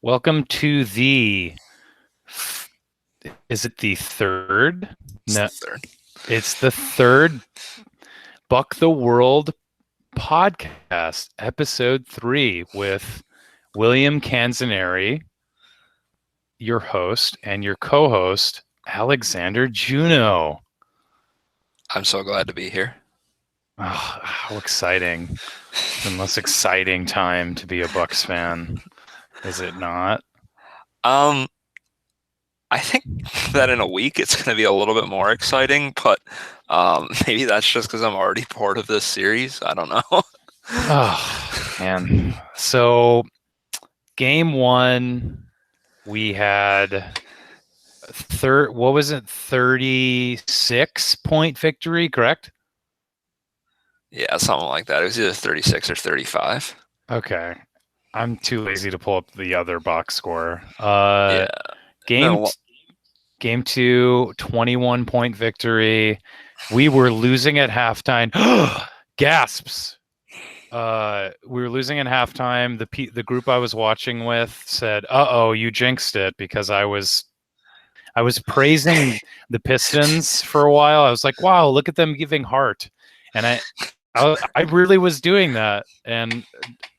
Welcome to is it the third? It's No, the third. it's the third Buck the World podcast, episode 3, with William Canzaneri, your host, and your co-host, Alexander Juno. I'm so glad to be here. Oh, how exciting. The most exciting time to be a Bucks fan, is it not? Um, I think that in a week it's going to be a little bit more exciting, but maybe that's just because I'm already part of this series. I don't know. Oh, man. So, game 1, we had what was it, 36-point victory, correct? Yeah, something like that. It was either 36 or 35. Okay, I'm too lazy to pull up the other box score. Yeah. Game No, game 2, 21-point victory. We were losing at halftime. Gasps. We were losing at halftime. The group I was watching with said, "Uh-oh, you jinxed it," because I was praising the Pistons for a while. I was like, "Wow, look at them giving heart," and I really was doing that. And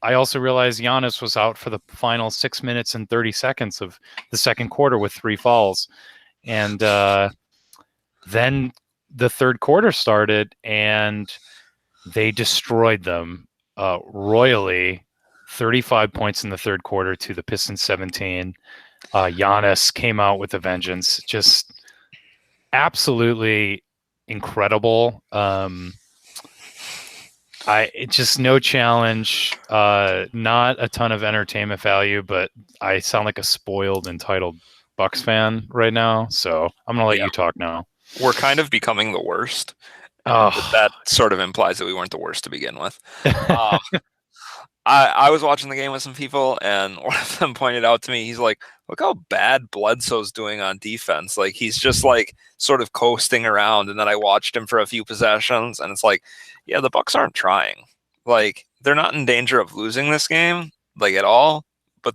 I also realized Giannis was out for the final 6 minutes and 30 seconds of the second quarter with 3 fouls, and then the third quarter started, and they destroyed them royally. 35 points in the third quarter to the Pistons 17. Giannis came out with a vengeance. Just absolutely incredible. It's just no challenge. Not a ton of entertainment value, but I sound like a spoiled, entitled Bucks fan right now. So I'm gonna let yeah, you talk now. we're kind of becoming the worst, and Oh, that sort of implies that we weren't the worst to begin with. Um, I was watching the game with some people, and one of them pointed out to me, he's like, "Look how bad Bledsoe's doing on defense. Like he's just like sort of coasting around." And then I watched him for a few possessions, and it's like, yeah, the Bucks aren't trying. Like they're not in danger of losing this game, like at all, but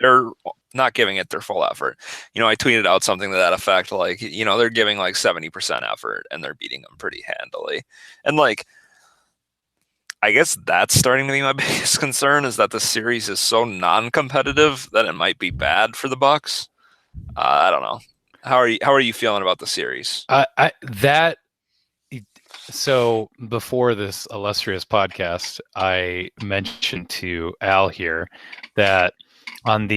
they're not giving it their full effort. I tweeted out something to that effect, like, they're giving like 70% effort, and they're beating them pretty handily. And like I guess that's starting to be my biggest concern is that the series is so non-competitive that it might be bad for the Bucks. I don't know. How are you feeling about the series? that So before this illustrious podcast, I mentioned to Al here that on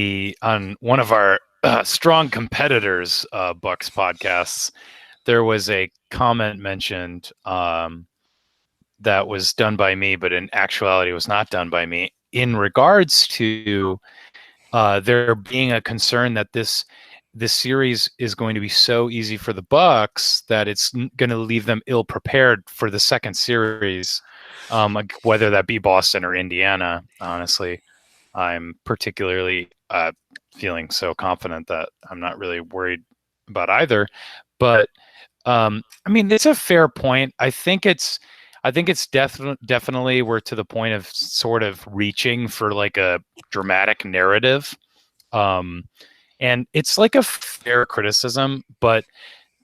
one of our strong competitors Bucks podcasts, there was a comment mentioned that was done by me, but in actuality was not done by me, in regards to there being a concern that this series is going to be so easy for the Bucks that it's going to leave them ill prepared for the second series, whether that be Boston or Indiana. Honestly, I'm particularly feeling so confident that I'm not really worried about either. But I mean, it's a fair point. I think it's definitely we're to the point of sort of reaching for like a dramatic narrative. Um, and it's like a fair criticism, but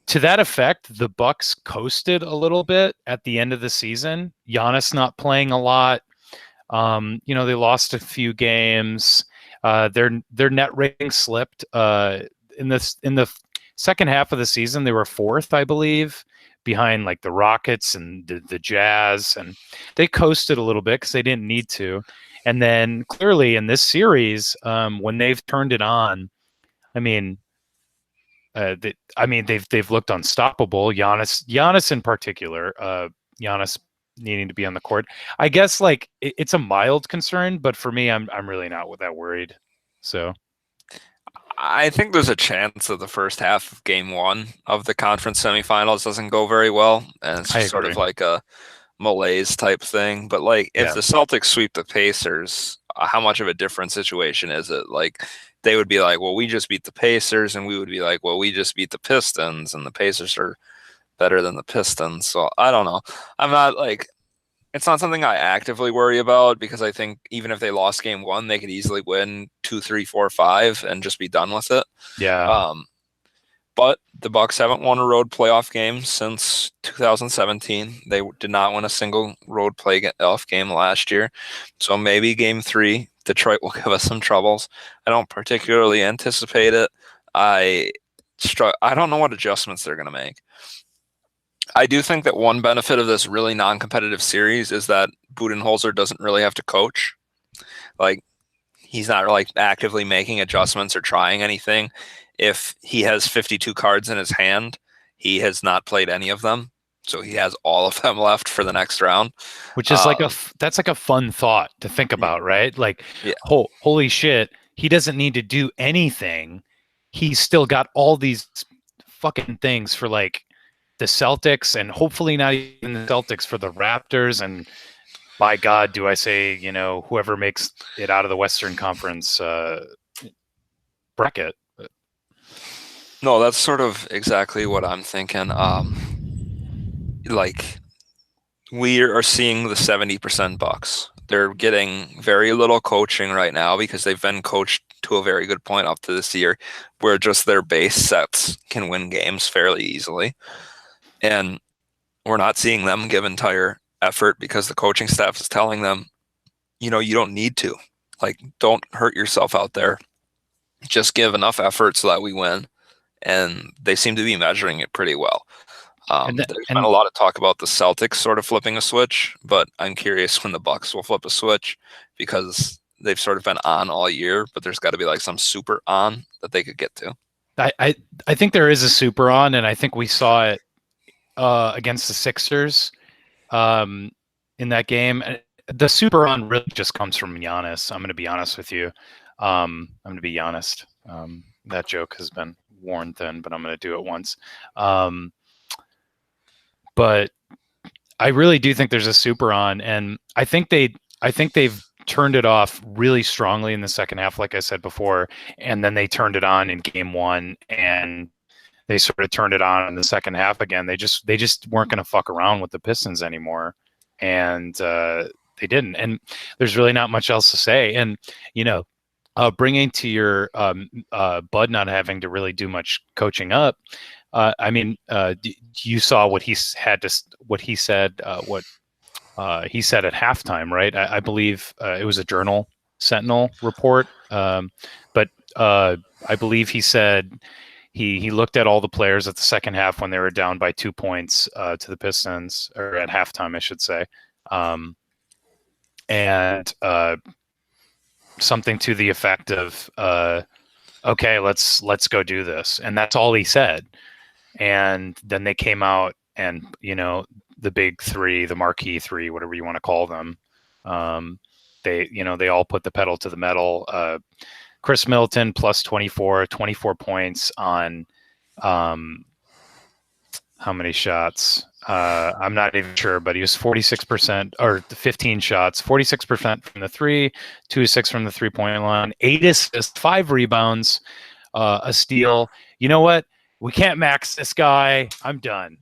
to that effect, the Bucks coasted a little bit at the end of the season. Giannis not playing a lot. They lost a few games. Their net rating slipped. In the second half of the season, they were fourth, I believe, behind like the Rockets and the Jazz, and they coasted a little bit because they didn't need to. And then clearly in this series, when they've turned it on, I mean, they've looked unstoppable. Giannis in particular, Giannis needing to be on the court. I guess like it's a mild concern, but for me, I'm really not that worried. So I think there's a chance that the first half of game one of the conference semifinals doesn't go very well, and it's I just sort agree. of like a malaise type thing. But like if Yeah, the Celtics sweep the Pacers, how much of a different situation is it? Like they would be like, well, we just beat the Pacers, and we would be like, well, we just beat the Pistons, and the Pacers are better than the Pistons. So I don't know. I'm not like It's not something I actively worry about because I think even if they lost game 1, they could easily win 2, 3, 4, 5 and just be done with it. Yeah. But the Bucks haven't won a road playoff game since 2017. They did not win a single road playoff game last year. So maybe game 3, Detroit will give us some troubles. I don't particularly anticipate it. I don't know what adjustments they're going to make. I do think that one benefit of this really non-competitive series is that Budenholzer doesn't really have to coach. Like, he's not like actively making adjustments or trying anything. If he has 52 cards in his hand, he has not played any of them. So he has all of them left for the next round. Which is that's like a fun thought to think about, right? Like, yeah. Holy shit, he doesn't need to do anything. He's still got all these fucking things for like the Celtics, and hopefully not even the Celtics, for the Raptors. And by God, do I say, whoever makes it out of the Western Conference bracket. No, that's sort of exactly what I'm thinking. Like, we are seeing the 70% Bucks. They're getting very little coaching right now because they've been coached to a very good point up to this year, where just their base sets can win games fairly easily. And we're not seeing them give entire effort because the coaching staff is telling them, you don't need to. Like, don't hurt yourself out there. Just give enough effort so that we win. And they seem to be measuring it pretty well. There's been a lot of talk about the Celtics sort of flipping a switch, but I'm curious when the Bucks will flip a switch, because they've sort of been on all year, but there's got to be like some super on that they could get to. I think there is a super on, and I think we saw it against the Sixers in that game. The super on really just comes from Giannis. I'm going to be honest with you. I'm going to be honest. That joke has been worn thin, but I'm going to do it once. But I really do think there's a super on, and I think they've turned it off really strongly in the second half, like I said before, and then they turned it on in game 1, and they sort of turned it on in the second half again. They just weren't going to fuck around with the Pistons anymore, and they didn't. And there's really not much else to say. And bringing to your Bud not having to really do much coaching up. You saw what he said at halftime, right? I believe it was a Journal Sentinel report, but I believe he said he looked at all the players at the second half when they were down by 2 points to the Pistons, or at halftime, I should say, and something to the effect of, "Okay, let's go do this," and that's all he said. And then they came out, and the big 3, the marquee 3, whatever you want to call them, they all put the pedal to the metal. Chris Middleton plus 24 points on how many shots? I'm not even sure, but he was 46%, or 15 shots, 46% from the 3, 2-6 from the 3-point line, 8 assists, 5 rebounds, a steal. You know what? We can't max this guy. I'm done.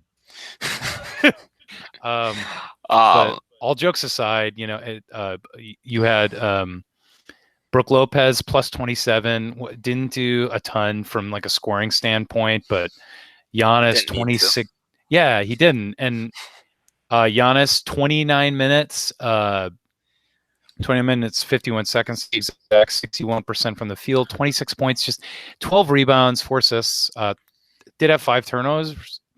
But all jokes aside, you had Brook Lopez plus 27. Didn't do a ton from like a scoring standpoint, but Giannis 26. Yeah, he didn't. And Giannis 29 minutes, 20 minutes, 51 seconds, exact 61% from the field, 26 points, just 12 rebounds, 4 assists. Did have 5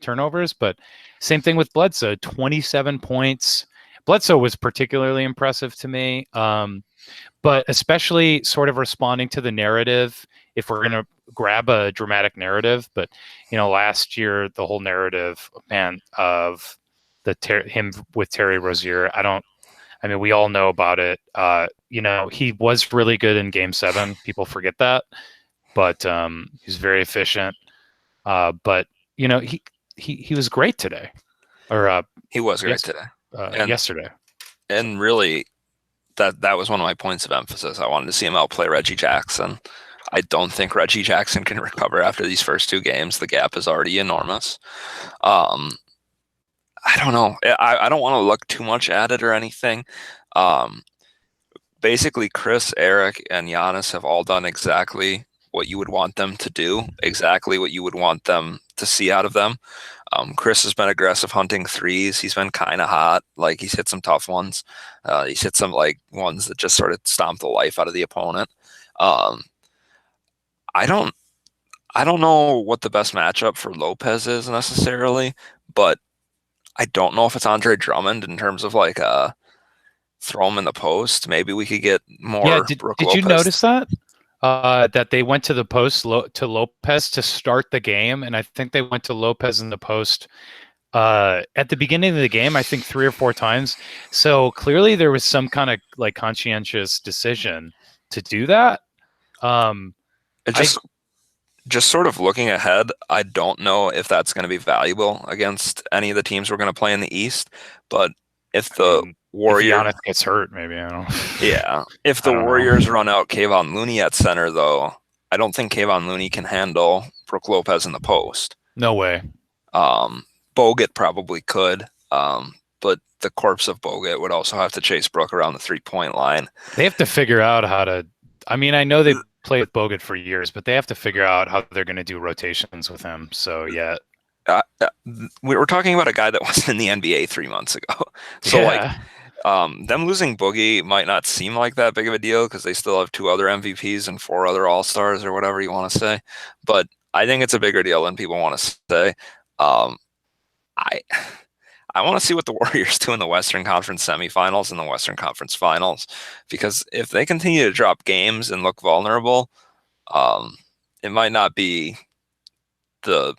turnovers, but same thing with Bledsoe, 27 points. Bledsoe was particularly impressive to me, but especially sort of responding to the narrative, if we're going to grab a dramatic narrative. But, last year, the whole narrative, of him with Terry Rozier, we all know about it. He was really good in Game 7. People forget that. But he's very efficient. But he was great today, or he was great today, yesterday. And really, that was one of my points of emphasis. I wanted to see him outplay Reggie Jackson. I don't think Reggie Jackson can recover after these first 2 games. The gap is already enormous. I don't know. I don't want to look too much at it or anything. Um, Basically, Chris, Eric, and Giannis have all done exactly what you would want them to do, exactly what you would want them to see out of them. Chris has been aggressive hunting threes. He's been kind of hot. Like he's hit some tough ones. He's hit some like ones that just sort of stomp the life out of the opponent. Um, I don't I don't know what the best matchup for Lopez is necessarily, but I don't know if it's Andre Drummond in terms of like throw him in the post. Maybe we could get Yeah, more Brooke did you Lopez. notice that? That they went to the post to Lopez to start the game, and I think they went to Lopez in the post at the beginning of the game, I think 3 or 4 times. So clearly there was some kind of like conscientious decision to do that. It just sort of looking ahead, I don't know if that's going to be valuable against any of the teams we're going to play in the East. But if the Warriors, if Giannis gets hurt, maybe I don't know. yeah, if the Warriors run out Kevon Looney at center, though, I don't think Kevon Looney can handle Brooke Lopez in the post. No way. Bogut probably could, but the corpse of Bogut would also have to chase Brooke around the 3-point line. They have to figure out how to. I mean, I know they played with Bogut for years, but they have to figure out how they're going to do rotations with him. So yeah, we were talking about a guy that wasn't in the NBA 3 months ago. So yeah. them losing Boogie might not seem like that big of a deal because they still have 2 other MVPs and 4 other All-Stars or whatever you want to say. But I think it's a bigger deal than people want to say. I want to see what the Warriors do in the Western Conference semifinals and the Western Conference finals, because if they continue to drop games and look vulnerable, it might not be the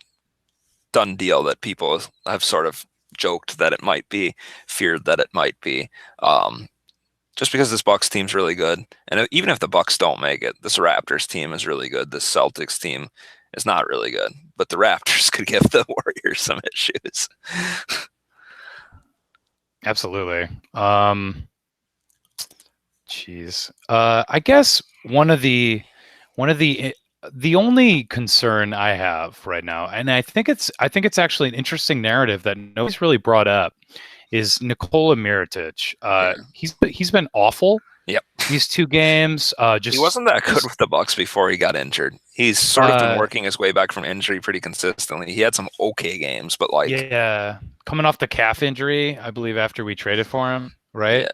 done deal that people have sort of joked that it might be, feared that it might be. Just because this Bucks team's really good, and even if the Bucks don't make it, this Raptors team is really good. This Celtics team is not really good, but the Raptors could give the Warriors some issues. Absolutely. Geez. I guess one of the only concern I have right now, and I think it's actually an interesting narrative that nobody's really brought up, is Nikola Mirotic. He's been awful. Yep. These 2 games. He wasn't that good with the Bucks before he got injured. He's sort of been working his way back from injury pretty consistently. He had some okay games, but like coming off the calf injury, I believe after we traded for him, right?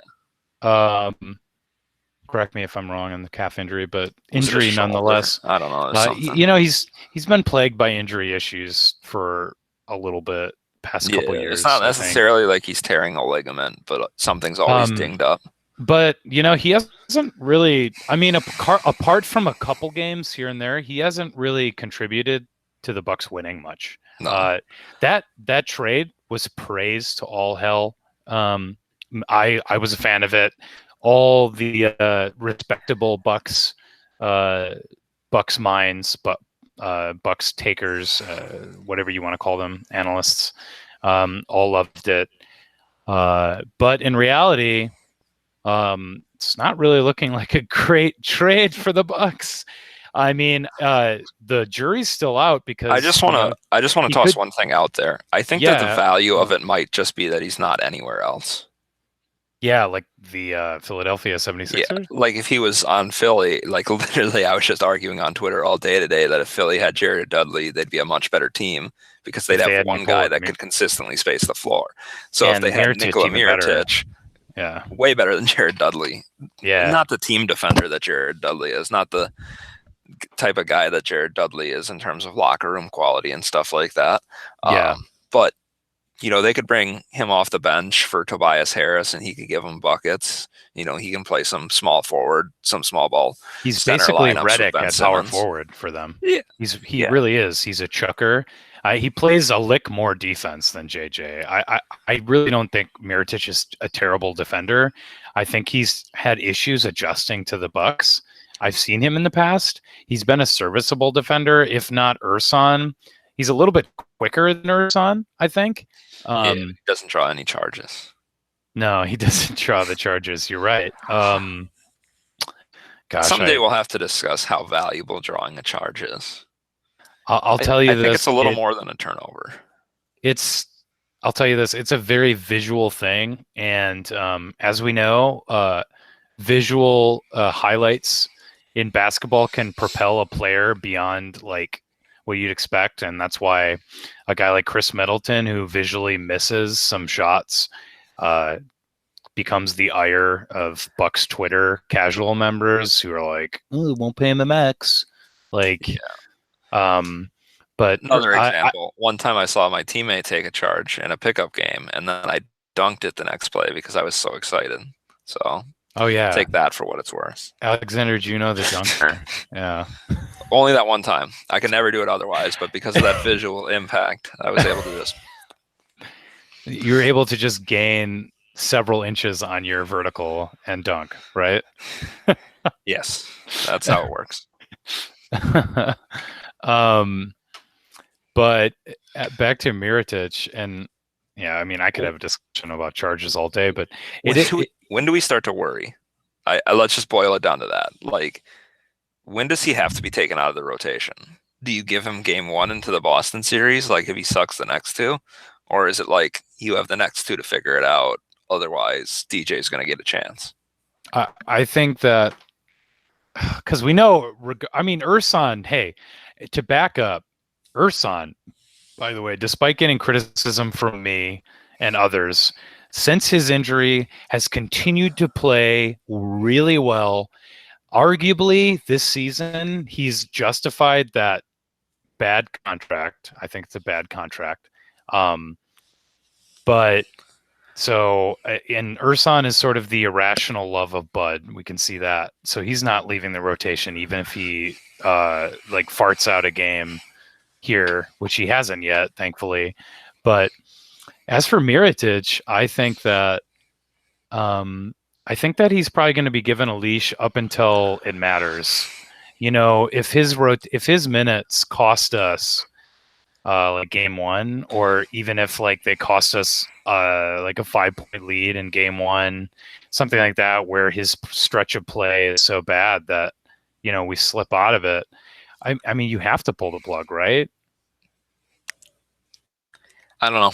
Yeah. Correct me if I'm wrong on the calf injury, but injury nonetheless. I don't know. He's been plagued by injury issues for a little bit past couple years. It's not necessarily like he's tearing a ligament, but something's always dinged up. But he hasn't really. I mean, apart from a couple games here and there, he hasn't really contributed to the Bucks winning much. No. That trade was praised to all hell. I was a fan of it. All the respectable Bucks minds, but Bucks takers, whatever you want to call them, analysts, all loved it. But in reality, it's not really looking like a great trade for the Bucks. I mean, the jury's still out because I just want to toss one thing out there. I think that the value of it might just be that he's not anywhere else. Yeah, like the Philadelphia 76ers? Yeah, like if he was on Philly, like literally I was just arguing on Twitter all day today that if Philly had Jared Dudley, they'd be a much better team because they'd have one guy that could consistently space the floor. So if they had Nikola Mirotic, way better than Jared Dudley. Yeah. Not the team defender that Jared Dudley is, not the type of guy that Jared Dudley is in terms of locker room quality and stuff like that. But they could bring him off the bench for Tobias Harris and he could give him buckets. He can play some small forward, some small ball. He's basically Redick at power forward for them. Yeah. He really is. He's a chucker. He plays a lick more defense than JJ. I really don't think Mirotic is a terrible defender. I think he's had issues adjusting to the Bucks. I've seen him in the past. He's been a serviceable defender, if not Ersan. He's a little bit quicker than Ersan, I think. He doesn't draw any charges. No, he doesn't draw the charges. You're right. Someday we'll have to discuss how valuable drawing a charge is. I'll tell you I think it's a little more than a turnover. I'll tell you this: it's a very visual thing, and as we know, visual highlights in basketball can propel a player beyond like what you'd expect, and that's why a guy like Chris Middleton, who visually misses some shots, becomes the ire of Bucks Twitter casual members who are like, "Oh, won't pay him a max." Like, but Another example. One time I saw my teammate take a charge in a pickup game, and then I dunked it the next play because I was so excited. So oh yeah, take that for what it's worth. Alexander Juno, the dunker. Yeah. Only that one time. I could never do it otherwise, but because of that visual impact, I was able to just. You're able to just gain several inches on your vertical and dunk, right? Yes, that's how it works. But back to Mirotic, and yeah, I mean, I could have a discussion about charges all day, but when do we start to worry? Let's just boil it down to that. Like, when does he have to be taken out of the rotation? Do you give him game one into the Boston series, like if he sucks the next two? Or is it like you have the next two to figure it out? Otherwise, DJ is going to get a chance. I think that because we know, I mean, Ersan, hey, to back up, Ersan, by the way, despite getting criticism from me and others, since his injury has continued to play really well. Arguably, this season, he's justified that bad contract. I think it's a bad contract. But so, and Ersan is sort of the irrational love of Bud. We can see that. So he's not leaving the rotation, even if he like farts out a game here, which he hasn't yet, thankfully. But as for Mirotic, I think that he's probably going to be given a leash up until it matters. You know, if his minutes cost us like game one, or even if like they cost us like a 5-point lead in game one, something like that, where his stretch of play is so bad that, you know, we slip out of it. I mean, you have to pull the plug, right? I don't know.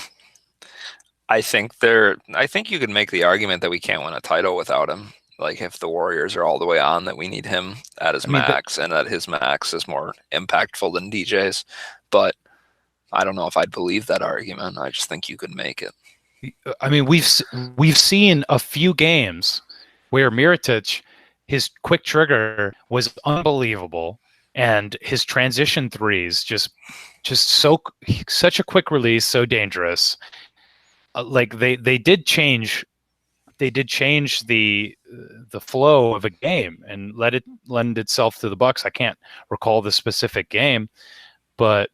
I think you could make the argument that we can't win a title without him. Like if the Warriors are all the way on, that we need him at his max, and that his max is more impactful than DJ's. But I don't know if I'd believe that argument. I just think you could make it. I mean, we've seen a few games where Mirotic, his quick trigger was unbelievable, and his transition threes just such a quick release, so dangerous. Like they did change the flow of a game and let it lend itself to the Bucks. I can't recall the specific game, but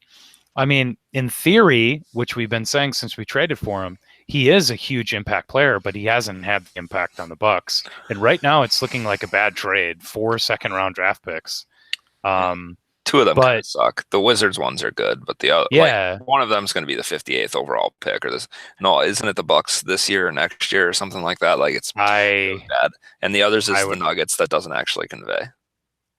I mean, in theory, which we've been saying since we traded for him, he is a huge impact player, but he hasn't had the impact on the Bucks. And right now, it's looking like a bad trade. 4 second-round draft picks. 2 of them kind of suck. The Wizards ones are good, but the other, yeah, one of them is going to be the 58th overall pick, or this. No, isn't it the Bucks this year or next year or something like that? Like it's really bad. And the others is the Nuggets that doesn't actually convey.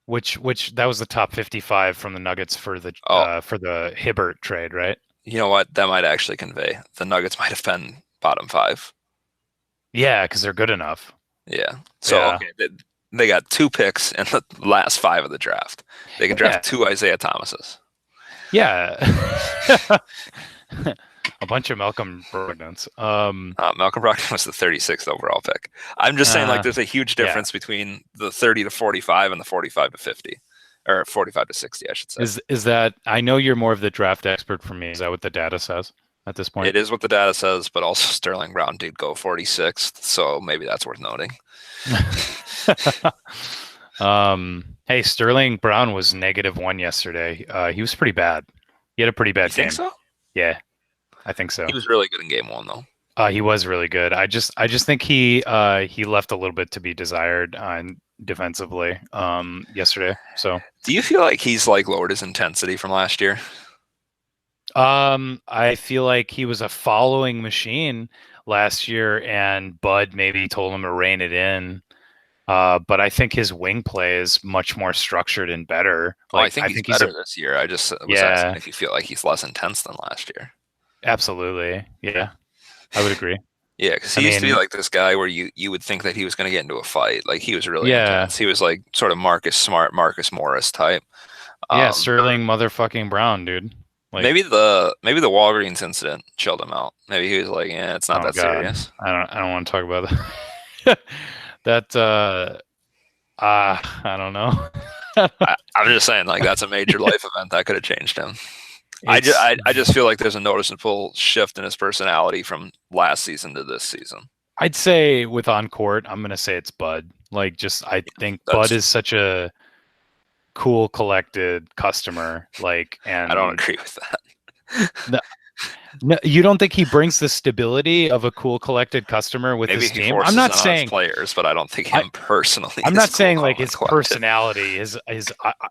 Which that was the top 55 from the Nuggets for the Hibbert trade, right? You know what? That might actually convey. The Nuggets might have been bottom 5. Yeah, because they're good enough. Yeah. So okay, they got 2 picks in the last 5 of the draft. They can draft 2 Isaiah Thomases. Yeah. A bunch of Malcolm Brogdons. Malcolm Brogdon was the 36th overall pick. I'm just saying, like, there's a huge difference between the 30 to 45 and the 45 to 50, or 45 to 60, I should say. Is that? I know you're more of the draft expert for me. Is that what the data says at this point? It is what the data says, but also Sterling Brown did go 46th, so maybe that's worth noting. Hey, Sterling Brown was -1 yesterday. He was pretty bad. He had a pretty bad game. Think so? Yeah. I think so. He was really good in game 1, though. He was really good. I just think he left a little bit to be desired defensively yesterday. So, do you feel like he's like lowered his intensity from last year? I feel like he was a following machine last year, and Bud maybe told him to rein it in. But I think his wing play is much more structured and better. I think he's better this year. I just was asking if you feel like he's less intense than last year. Absolutely. Yeah. I would agree. Yeah, because I he used to be mean, like this guy where you would think that he was going to get into a fight. Like he was really yeah, intense. He was like sort of Marcus Smart, Marcus Morris type. yeah, Um, Sterling motherfucking Brown, dude. Like, maybe the Walgreens incident chilled him out. Maybe he was like, yeah, it's not oh that God, serious. I don't want to talk about that. That I don't know. I'm just saying, like that's a major life event that could have changed him. It's I just feel like there's a noticeable shift in his personality from last season to this season. I'd say with on court, I'm gonna say it's Bud. Like, just I think Bud That's is such a cool, collected customer. Like, I don't and agree with that. no, no, you don't think he brings the stability of a cool, collected customer with Maybe his he team? I'm forces not that on his saying players, but I don't think I, him personally I'm is not cool, saying calm, like and his collected. personality is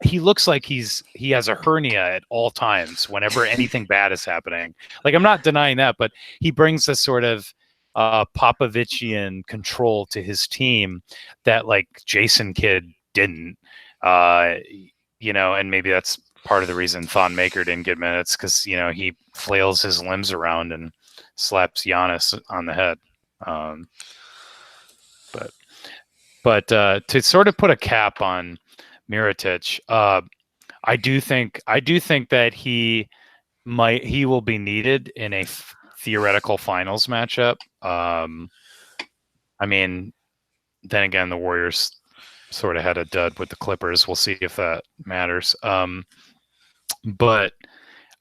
he looks like he has a hernia at all times whenever anything bad is happening. Like, I'm not denying that, but he brings this sort of Popovichian control to his team that like Jason Kidd didn't. Uh, and maybe that's part of the reason Thon Maker didn't get minutes, because he flails his limbs around and slaps Giannis on the head. Um, but to sort of put a cap on Mirotic, I do think that he will be needed in a theoretical finals matchup. I mean, then again, the Warriors sort of had a dud with the Clippers. We'll see if that matters. But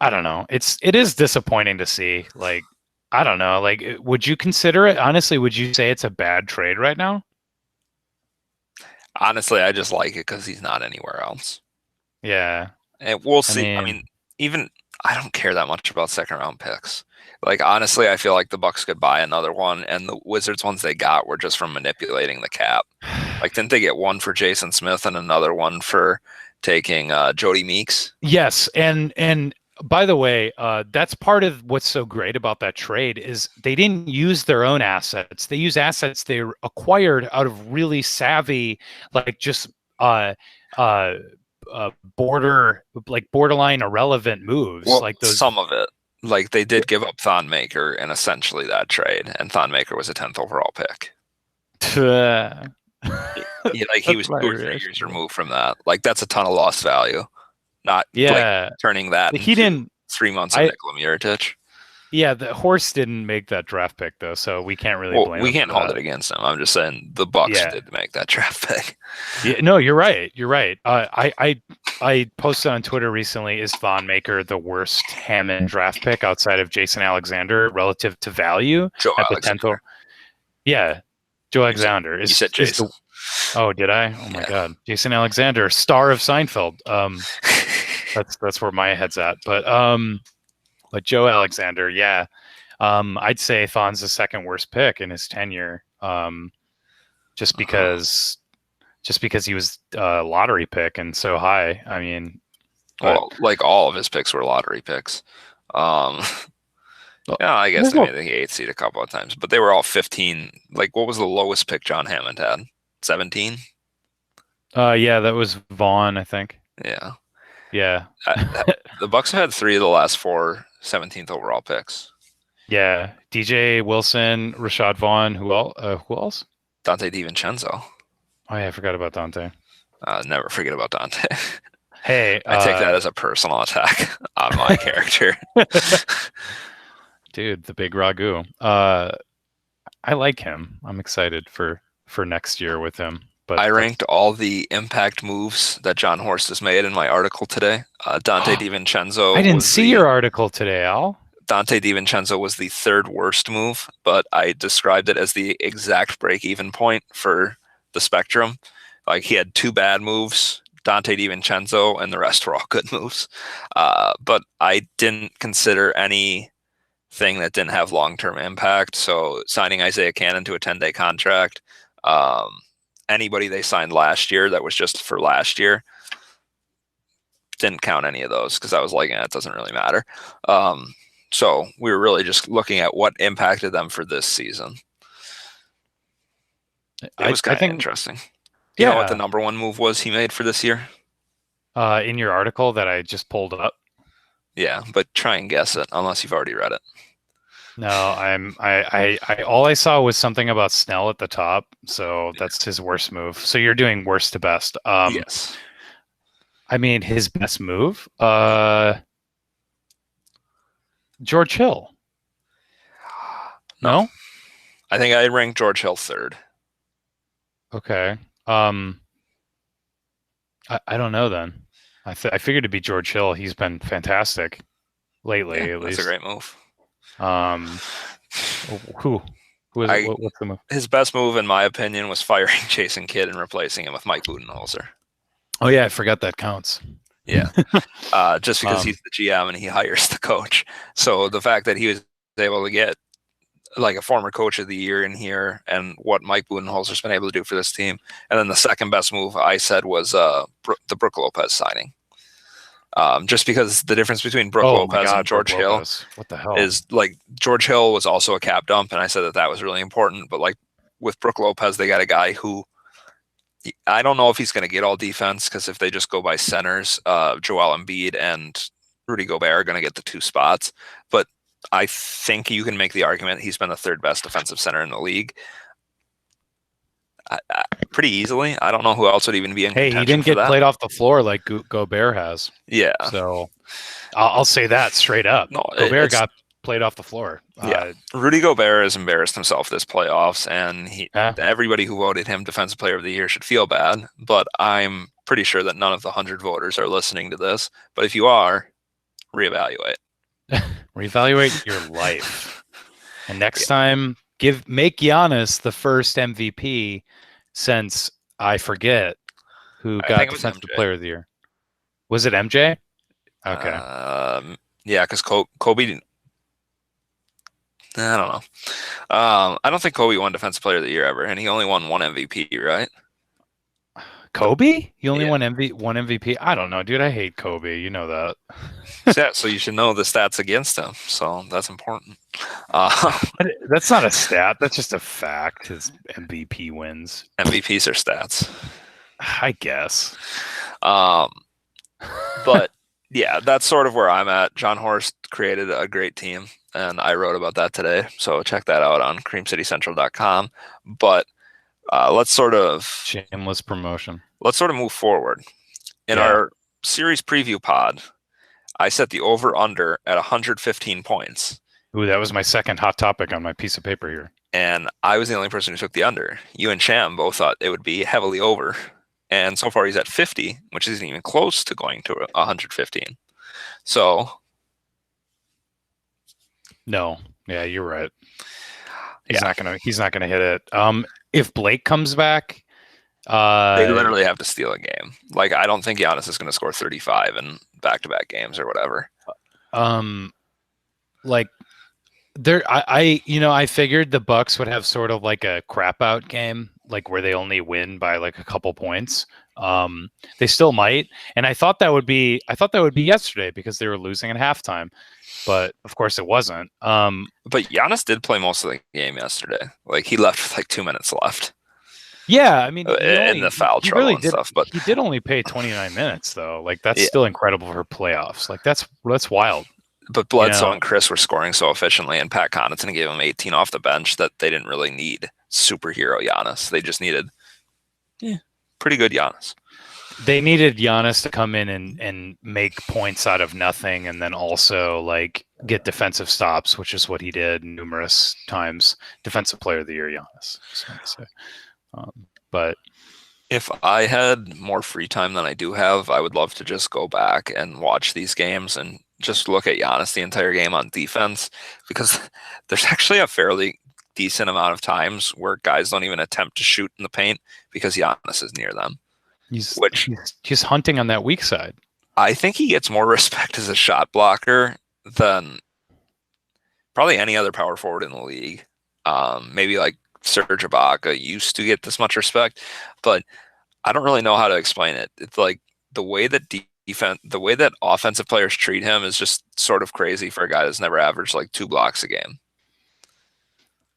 I don't know. It is disappointing to see. Like, I don't know. Like, would you consider it honestly? Would you say it's a bad trade right now? Honestly, I just like it because he's not anywhere else. Yeah. And we'll I see. I mean, mean, even I don't care that much about second round picks. Like honestly, I feel like the Bucks could buy another one, and the Wizards ones they got were just from manipulating the cap. Like, didn't they get one for Jason Smith and another one for taking Jody Meeks? yes, and by the way, that's part of what's so great about that trade is they didn't use their own assets. They use assets they acquired out of really savvy, like just uh, uh, borderline irrelevant moves, Well, like those. some of it. Like they did give up Thon Maker in essentially that trade, and Thon Maker was a 10th overall pick. That's He was 2 or 3 hilarious. years removed from that. Like that's a ton of lost value. Not like Yeah, turning that he into didn't. 3 months of I Nikola Mirotic. Yeah, the horse didn't make that draft pick though, so we can't really Well, blame we him can't for hold that. it against him. I'm just saying the Bucks Yeah. did make that draft pick. Yeah, no, you're right. You're right. I posted on Twitter recently: is Von Maker the worst Hammond draft pick outside of Jason Alexander relative to value Joe at the tenth? Alexander. Yeah, Joe Alexander You said is Jason. the. Oh, did I? Oh my Yeah. God, Jason Alexander, star of Seinfeld. That's where my head's at. But Joe Alexander, yeah, I'd say Thon's the second worst pick in his tenure. Just because he was a lottery pick and so high. I mean, but Well, like all of his picks were lottery picks. Um, yeah, I guess they made the 8th seed a couple of times, but they were all 15. Like, what was the lowest pick John Hammond had? 17? yeah, that was Vaughn, I think. Yeah. Yeah. The Bucks have had 3 of the last 4 17th overall picks. Yeah. DJ Wilson, Rashad Vaughn, who else? Dante DiVincenzo. Oh yeah, I forgot about Dante. Never forget about Dante. Hey, I take that as a personal attack on my character. Dude, the big Ragu. I like him. I'm excited for next year with him. But I ranked all the impact moves that John Horst has made in my article today. Dante DiVincenzo. I didn't see your article today, Al. Dante DiVincenzo was the 3rd worst move, but I described it as the exact break-even point for the spectrum. Like he had 2 bad moves, Dante DiVincenzo, and the rest were all good moves. But I didn't consider anything that didn't have long-term impact. So signing Isaiah Cannon to a 10-day contract, anybody they signed last year that was just for last year, didn't count any of those because I was like, it doesn't really matter. So we were really just looking at what impacted them for this season. It was kind of interesting. Do you know what the number 1 move was he made for this year? In your article that I just pulled up. Yeah, but try and guess it unless you've already read it. No, I all I saw was something about Snell at the top, so that's his worst move. So you're doing worst to best. Yes. I mean his best move, George Hill. No. No? I think I'd rank George Hill third. Okay. I don't know then. I figured it'd be George Hill. He's been fantastic lately, Yeah, at that's a least. great move. Um, who is it? What's the move? His best move, in my opinion, was firing Jason Kidd and replacing him with Mike Budenholzer. Oh yeah, I forgot that counts. Yeah. Just because he's the GM and he hires the coach. So the fact that he was able to get like a former coach of the year in here and what Mike Budenholzer's been able to do for this team. And then the second best move I said was the Brook Lopez signing. Just because the difference between Brook Lopez and George Hill what the hell is like George Hill was also a cap dump, and I said that was really important. But like with Brook Lopez, they got a guy who I don't know if he's going to get all defense because if they just go by centers, Joel Embiid and Rudy Gobert are going to get the 2 spots. But I think you can make the argument he's been the 3rd best defensive center in the league. Pretty easily. I don't know who else would even be in contention. Hey, he didn't get played off the floor like Gobert has. Yeah. So I'll say that straight up. No, Gobert got played off the floor. Yeah. Rudy Gobert has embarrassed himself this playoffs, and everybody who voted him Defensive Player of the Year should feel bad. But I'm pretty sure that none of the 100 voters are listening to this. But if you are, reevaluate. Reevaluate your life. And next time, make Giannis the first MVP since I forget who got Defensive Player of the Year. Was it MJ? Okay. Yeah, because Kobe. I don't know. I don't think Kobe won Defensive Player of the Year ever, and he only won 1 MVP, right? Kobe? He only won one MVP? I don't know, dude. I hate Kobe. You know that. Yeah, so you should know the stats against him. So that's important. That's not a stat. That's just a fact. His MVP wins. MVPs are stats. I guess. But yeah, that's sort of where I'm at. John Horst created a great team, and I wrote about that today. So check that out on creamcitycentral.com. But let's sort of shameless promotion. Let's sort of move forward. In our series preview pod, I set the over-under at 115 points. Ooh, that was my second hot topic on my piece of paper here. And I was the only person who took the under. You and Sham both thought it would be heavily over. And so far he's at 50, which isn't even close to going to 115. So. No. Yeah, you're right. He's not gonna hit it. If Blake comes back, they literally have to steal a game. Like, I don't think Giannis is going to score 35 in back-to-back games or whatever. Like I figured the Bucks would have sort of like a crap out game, like where they only win by like a couple points. They still might, and I thought that would be yesterday because they were losing at halftime, but of course it wasn't. But Giannis did play most of the game yesterday. Like, he left with like 2 minutes left. Yeah, I mean, in the foul trouble and stuff, but he did only play 29 minutes though. Like, that's still incredible for playoffs. Like, that's wild. But Bledsoe and Chris were scoring so efficiently, and Pat Connaughton gave him 18 off the bench that they didn't really need superhero Giannis. They just needed pretty good Giannis. They needed Giannis to come in and make points out of nothing, and then also like get defensive stops, which is what he did numerous times. Defensive Player of the Year, Giannis. But if I had more free time than I do have, I would love to just go back and watch these games and just look at Giannis the entire game on defense, because there's actually a fairly decent amount of times where guys don't even attempt to shoot in the paint because Giannis is near them. He's hunting on that weak side. I think he gets more respect as a shot blocker than probably any other power forward in the league. Maybe like Serge Ibaka used to get this much respect, but I don't really know how to explain it. It's like the way that offensive players treat him is just sort of crazy for a guy that's never averaged like 2 blocks a game.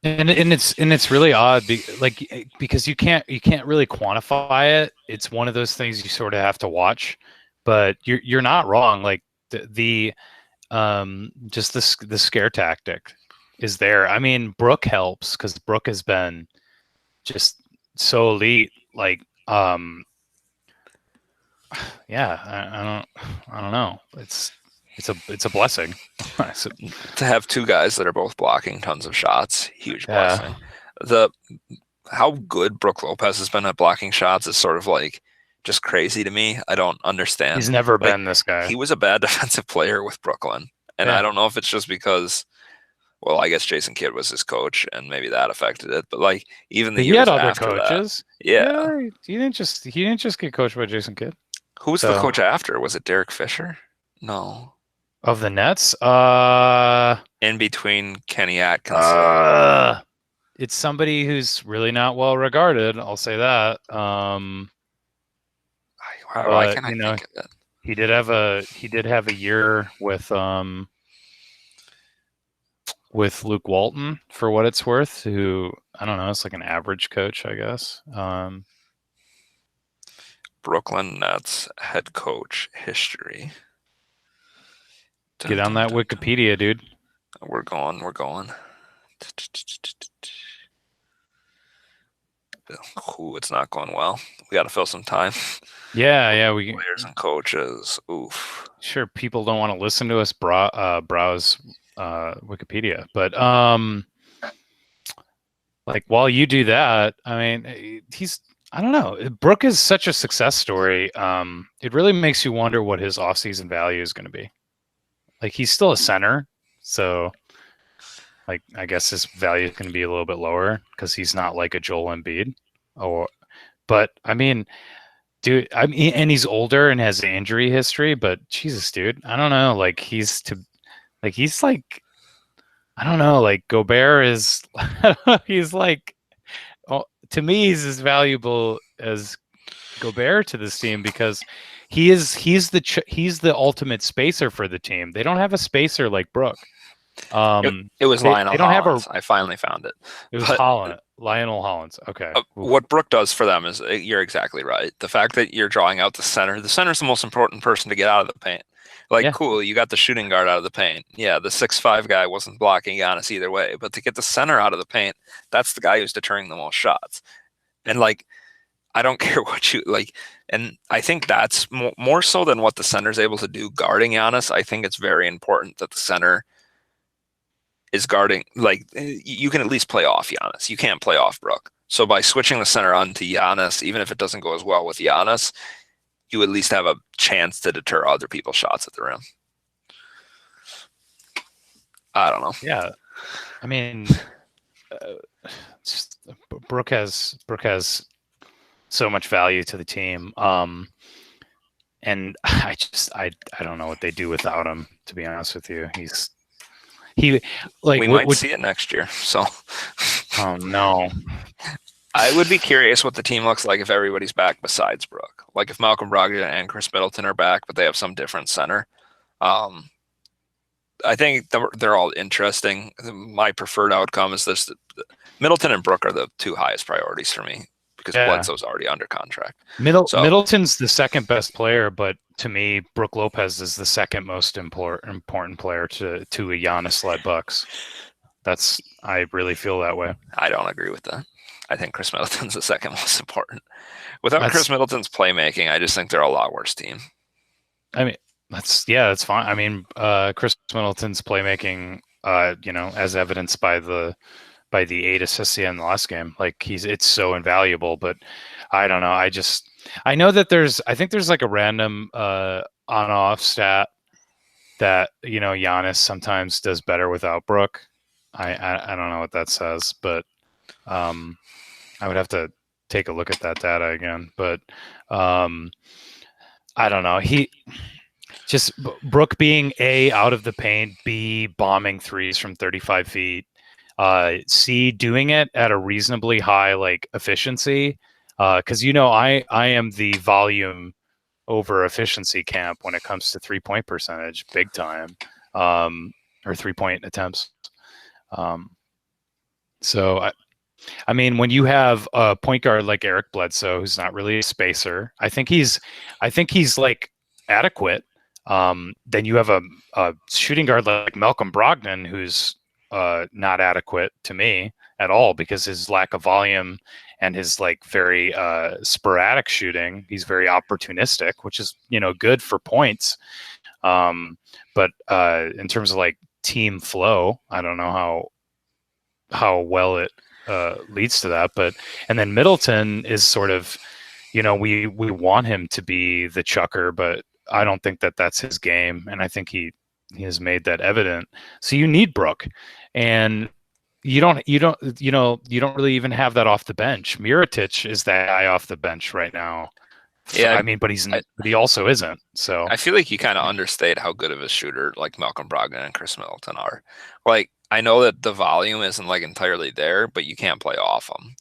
And it's really odd, because you can't really quantify it. It's one of those things you sort of have to watch, but you're not wrong. Like the scare tactic is there. I mean, Brook helps because Brook has been just so elite. Like, yeah, I don't know. It's a blessing. To have two guys that are both blocking tons of shots, huge Yeah. blessing. The how good Brook Lopez has been at blocking shots is sort of like just crazy to me. I don't understand. He's never Like, been this guy. he was a bad defensive player with Brooklyn, and Yeah. I don't know if it's just because, well, I guess Jason Kidd was his coach, and maybe that affected it. But like even the But he years had other after coaches. that, yeah. He didn't just get coached by Jason Kidd. Who was the So- coach after? Was it Derek Fisher? No. Of the Nets. In between Kenny Atkinson. It's somebody who's really not well regarded. I'll say that. Why but, can't I you know, think of it? he did have a year with Luke Walton, for what it's worth, who I don't know, it's like an average coach, I guess. Brooklyn Nets head coach history. Get on that Wikipedia, dude. We're going. Ooh, it's not going well. We got to fill some time. Yeah, we Players and coaches. Oof. Sure, people don't want to listen to us browse Wikipedia, but like while you do that, I mean, I don't know. Brook is such a success story. It really makes you wonder what his offseason value is going to be. Like he's still a center, so like I guess his value is going to be a little bit lower because he's not like a Joel Embiid. But I mean, dude, and he's older and has an injury history. But Jesus, dude, I don't know. Like he's like I don't know. Like Gobert is, he's like, to me, he's as valuable as Gobert to this team because he's the ultimate spacer for the team. They don't have a spacer like Brook. It was Lionel Hollins. I finally found it. It was Lionel Hollins. Okay. What Brook does for them is, you're exactly right. The fact that you're drawing out the center is the most important person to get out of the paint. Like, yeah. Cool, you got the shooting guard out of the paint. Yeah, the 6'5" guy wasn't blocking Giannis either way. But to get the center out of the paint, that's the guy who's deterring the most shots. And, like, I don't care what you, like, and I think that's more so than what the center's able to do guarding Giannis. I think it's very important that the center is guarding, like, you can at least play off Giannis. You can't play off Brook. So by switching the center on to Giannis, even if it doesn't go as well with Giannis, you at least have a chance to deter other people's shots at the rim. I don't know. Yeah, I mean, Brook has so much value to the team, and I don't know what they do without him. To be honest with you, we might see it next year. So, oh no. I would be curious what the team looks like if everybody's back besides Brook. Like if Malcolm Brogdon and Chris Middleton are back, but they have some different center. I think they're all interesting. My preferred outcome is this: Middleton and Brook are the two highest priorities for me because Bledsoe's already under contract. Middleton's the second best player, but to me, Brook Lopez is the second most important player to a Giannis-led Bucks. I really feel that way. I don't agree with that. I think Chris Middleton's the second most important. Without Chris Middleton's playmaking, I just think they're a lot worse team. I mean, that's fine. I mean, Chris Middleton's playmaking, as evidenced by the 8 assists he had in the last game, like it's so invaluable. But I don't know. I know that I think there's like a random on-off stat that Giannis sometimes does better without Brook. I don't know what that says, but I would have to take a look at that data again. But I don't know. Brook being A, out of the paint, B, bombing threes from 35 feet, C, doing it at a reasonably high efficiency. Because I am the volume over efficiency camp when it comes to 3-point percentage, big time, or 3-point attempts. So I mean, when you have a point guard like Eric Bledsoe, who's not really a spacer, I think he's like adequate. Then you have a shooting guard like Malcolm Brogdon, who's not adequate to me at all because his lack of volume and his like very sporadic shooting. He's very opportunistic, which is good for points. But in terms of like team flow, I don't know how well it leads to that. But and then Middleton is sort of, we want him to be the chucker, but I don't think that that's his game, and I think he has made that evident. So you need Brook, and you don't really even have that off the bench. Mirotic is that guy off the bench right now. Yeah, I mean, but he also isn't. So I feel like you kind of understate how good of a shooter like Malcolm Brogdon and Chris Middleton are. Like, I know that the volume isn't like entirely there, but you can't play off them.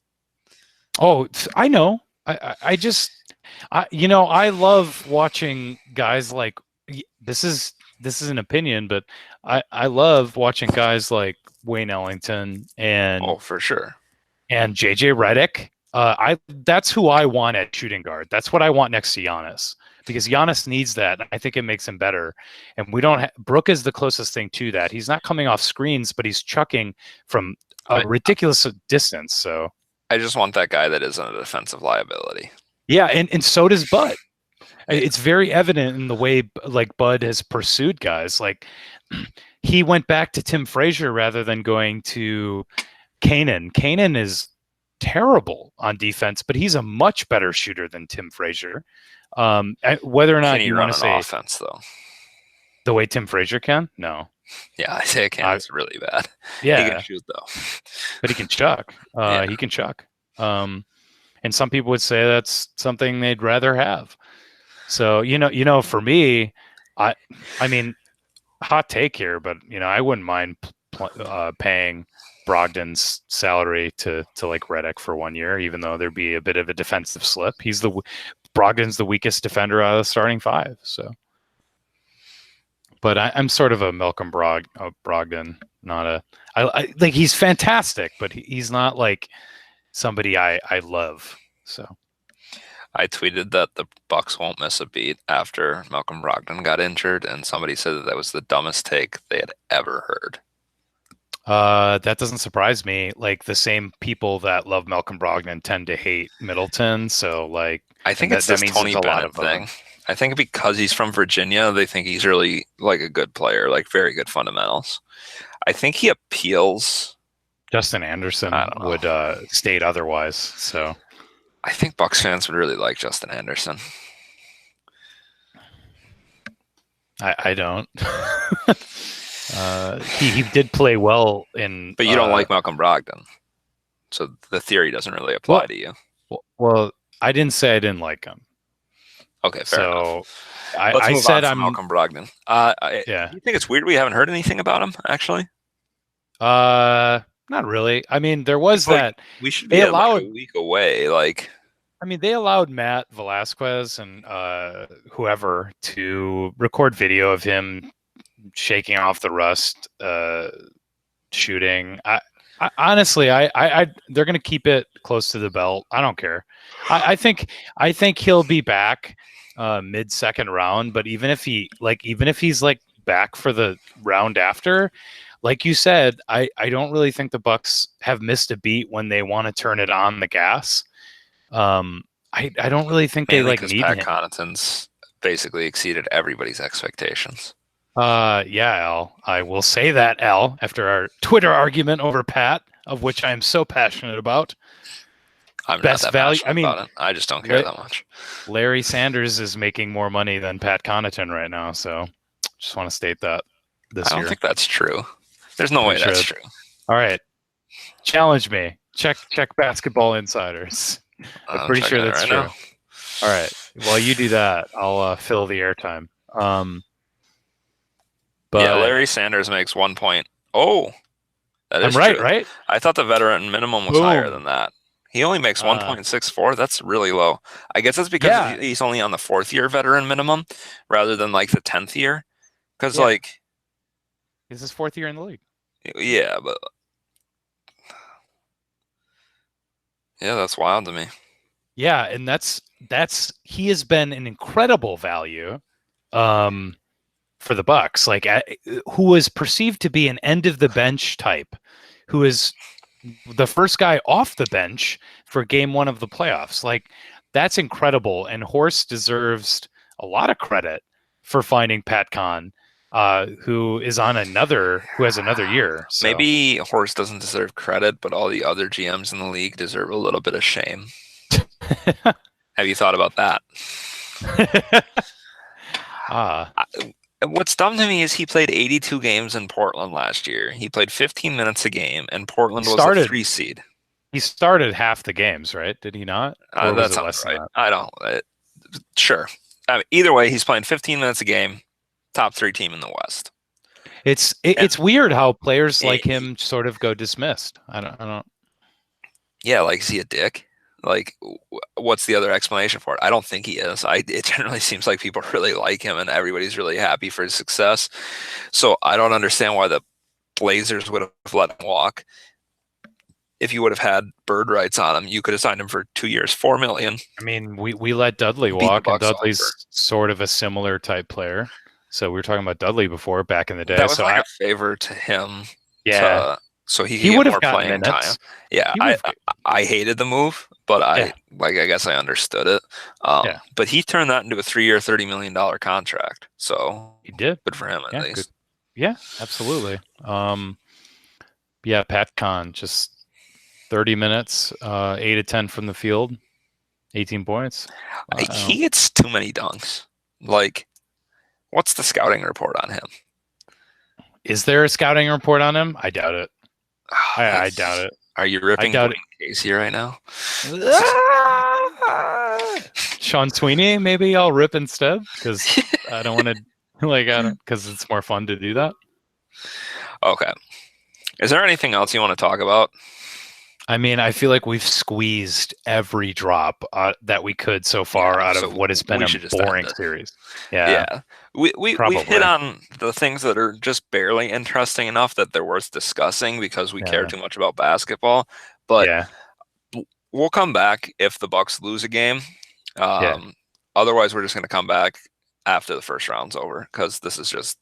Oh, I know. I love watching guys like this is an opinion, but I love watching guys like Wayne Ellington and for sure, and JJ Redick. That's who I want at shooting guard. That's what I want next to Giannis because Giannis needs that. I think it makes him better. And we don't. Brook is the closest thing to that. He's not coming off screens, but he's chucking from a ridiculous distance. So I just want that guy that isn't a defensive liability. Yeah, and so does Bud. It's very evident in the way like Bud has pursued guys. Like he went back to Tim Frazier rather than going to Kanan. Kanan is terrible on defense, but he's a much better shooter than Tim Frazier. Whether or not you want to say offense, though, the way Tim Frazier can, no. Yeah, I say Kanan's really bad. Yeah, he can shoot though, but he can chuck. He can chuck. And some people would say that's something they'd rather have. So, for me, I mean, hot take here, but I wouldn't mind paying Brogdon's salary to like Redick for 1 year, even though there'd be a bit of a defensive slip. Brogdon's the weakest defender out of the starting five. So, but I'm sort of a Malcolm Brogdon, not I like he's fantastic, but he's not like somebody I love. So I tweeted that the Bucks won't miss a beat after Malcolm Brogdon got injured, and somebody said that was the dumbest take they had ever heard. That doesn't surprise me. Like the same people that love Malcolm Brogdon tend to hate Middleton. So like, I think it's this Tony Bennett thing. I think because he's from Virginia, they think he's really like a good player, like very good fundamentals. I think he appeals. Justin Anderson would state otherwise. So I think Bucks fans would really like Justin Anderson. I don't. He did play well in. But you don't like Malcolm Brogdon, so the theory doesn't really apply to you. Well, I didn't say I didn't like him. Okay, fair enough. I said I'm Malcolm Brogdon. Yeah. You think it's weird we haven't heard anything about him actually? Not really. I mean, there was that. We should be like a week away. Like, I mean, they allowed Matt Velasquez and whoever to record video of him shaking off the rust, shooting. I honestly, they're going to keep it close to the belt. I don't care. I think he'll be back mid-second round. But even if he's like back for the round after. Like you said, I don't really think the Bucks have missed a beat when they want to turn it on the gas. I don't really think they like need Pat him. Connaughton's basically exceeded everybody's expectations. Yeah, Al. I will say that, Al, after our Twitter argument over Pat, of which I am so passionate about. I'm best not that value. I mean, about it. I just don't care that much. Larry Sanders is making more money than Pat Connaughton right now, so just want to state that this year. I don't think that's true. There's no way that's true. All right. Challenge me. Check Basketball Insiders. I'm pretty sure that's true. Now. All right. While you do that, I'll fill the airtime. But yeah, Larry Sanders makes 1 point. Oh, that is right, true. Right? I thought the veteran minimum was higher than that. He only makes 1.64. That's really low. I guess that's because he's only on the 4th year veteran minimum rather than like the 10th year. Because like, it's his 4th year in the league. Yeah, but yeah, that's wild to me. Yeah, and that's he has been an incredible value for for the Bucks, like who was perceived to be an end of the bench type, who is the first guy off the bench for game 1 of the playoffs. Like, that's incredible. And Horst deserves a lot of credit for finding Pat Kahn, who has another year. So. Maybe Horst doesn't deserve credit, but all the other GMs in the league deserve a little bit of shame. Have you thought about that? What's dumb to me is he played 82 games in Portland last year. He played 15 minutes a game, and Portland was a 3 seed. He started half the games, right? Did he not? Or that sounds right. I don't. Sure. I mean, either way, he's playing 15 minutes a game. Top 3 team in the West. It's weird how players like him sort of go dismissed. I don't. Yeah, like, is he a dick? Like, what's the other explanation for it? I don't think he is. It generally seems like people really like him and everybody's really happy for his success. So I don't understand why the Blazers would have let him walk. If you would have had bird rights on him, you could have signed him for 2 years, $4 million. I mean, we let Dudley walk, and Dudley's sort of a similar type player. So we were talking about Dudley before, back in the day. That was like a favor to him. Yeah. So he would have gotten playing time. Yeah, I hated the move, but I guess I understood it. But he turned that into a 3-year, $30 million contract. So he did. Good for him, at least. Good. Yeah, absolutely. Pat Kahn, just 30 minutes, 8 of 10 from the field, 18 points. He gets too many dunks. Like, what's the scouting report on him? Is there a scouting report on him? I doubt it. I doubt it. Are you ripping Dwayne Casey right now? Sean Sweeney, maybe I'll rip instead, because I don't want to, because it's more fun to do that. Okay. Is there anything else you want to talk about? I mean, I feel like we've squeezed every drop that we could so far out of what has been a boring series. Yeah. We've hit on the things that are just barely interesting enough that they're worth discussing because we care too much about basketball. But we'll come back if the Bucks lose a game. Otherwise, we're just going to come back after the first round's over, because this is just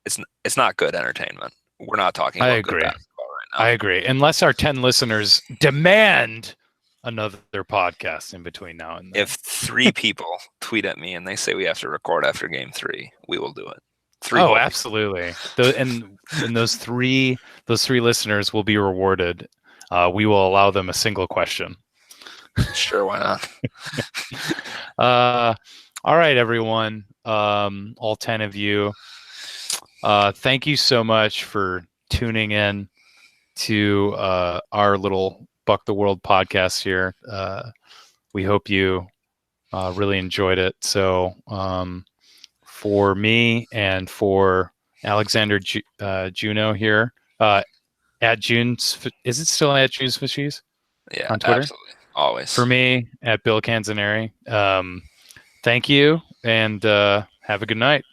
it's not good entertainment. We're not talking about good basketball. I agree. Unless our 10 listeners demand another podcast in between now and then. If 3 people tweet at me and they say we have to record after game 3, we will do it. 3 absolutely. And those three listeners will be rewarded. We will allow them a single question. Sure, why not? All right, everyone. All 10 of you. Thank you so much for tuning in to our little Buck the World podcast here. We hope you really enjoyed it. So for me and for Alexander Juno here, at June's, is it still at June's Fishies? Yeah, on Twitter? Absolutely. Always. For me, at Bill Canzaneri. Thank you, and have a good night.